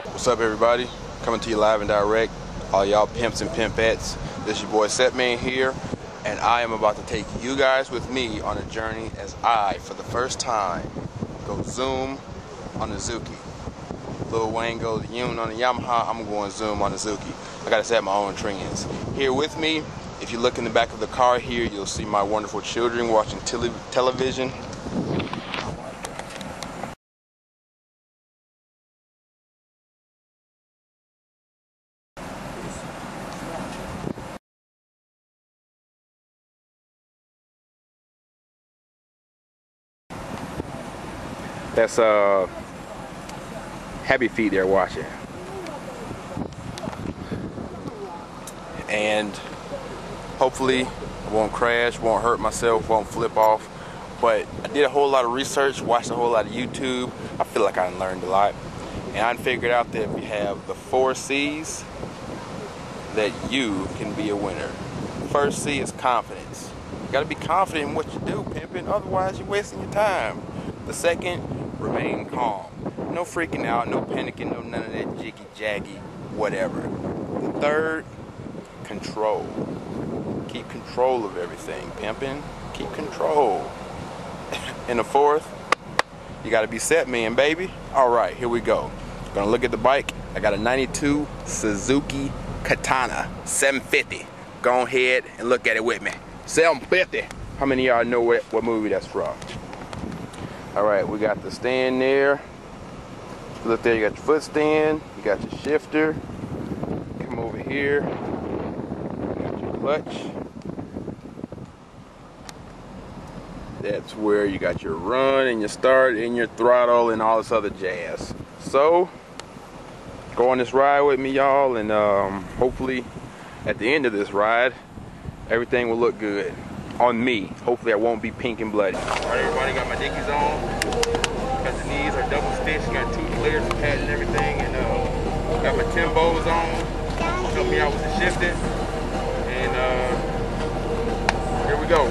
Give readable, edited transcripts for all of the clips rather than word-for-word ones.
What's up, everybody? Coming to you live and direct, all y'all pimps and pimpettes. This is your boy Setman here, and I am about to take you guys with me on a journey as I, for the first time, go zoom on the Zuki. Lil Wayne goes Yun on the Yamaha, I'm going zoom on the Zuki. I gotta set my own trends. Here with me, if you look in the back of the car here, you'll see my wonderful children watching television. That's Happy Feet they're watching. And hopefully I won't crash, won't hurt myself, won't flip off. But I did a whole lot of research, watched a whole lot of YouTube. I feel like I learned a lot. And I figured out that if you have the 4 C's, that you can be a winner. First C is confidence. You gotta be confident in what you do, pimping, otherwise you're wasting your time. The second, remain calm. No freaking out, no panicking, no none of that jiggy-jaggy, whatever. The third, control. Keep control of everything, pimping. Keep control. And the fourth, you gotta be Setman, baby. Alright, here we go. Gonna look at the bike. I got a 92 Suzuki Katana 750. Go ahead and look at it with me. 750. How many of y'all know what movie that's from? Alright, we got the stand there. Look there, you got your foot stand, you got your shifter. Come over here. You got your clutch. That's where you got your run and your start and your throttle and all this other jazz. So, go on this ride with me, y'all, and hopefully at the end of this ride, everything will look good. On me. Hopefully I won't be pink and bloody. Alright, everybody, got my Dickies on. Got the knees are double stitched, got 2 layers of pad and everything, and got my Timbos on. Help me out with the shifting. And here we go.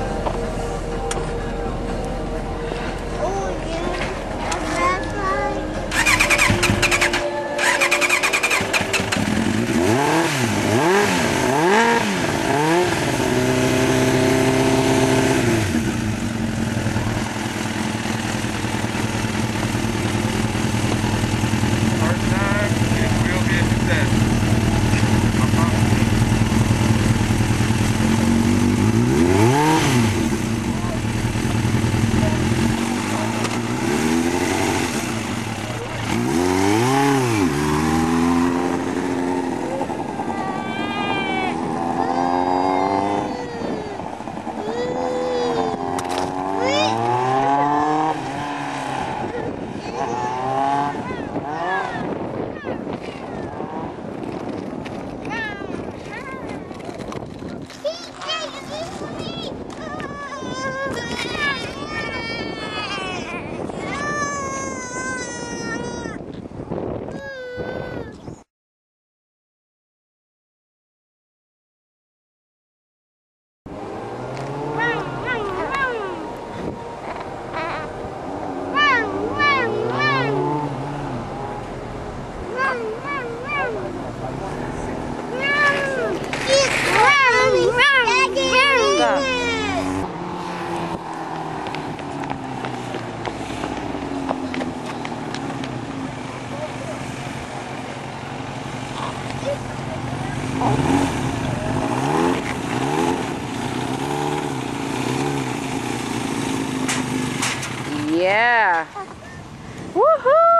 Yeah. Woohoo!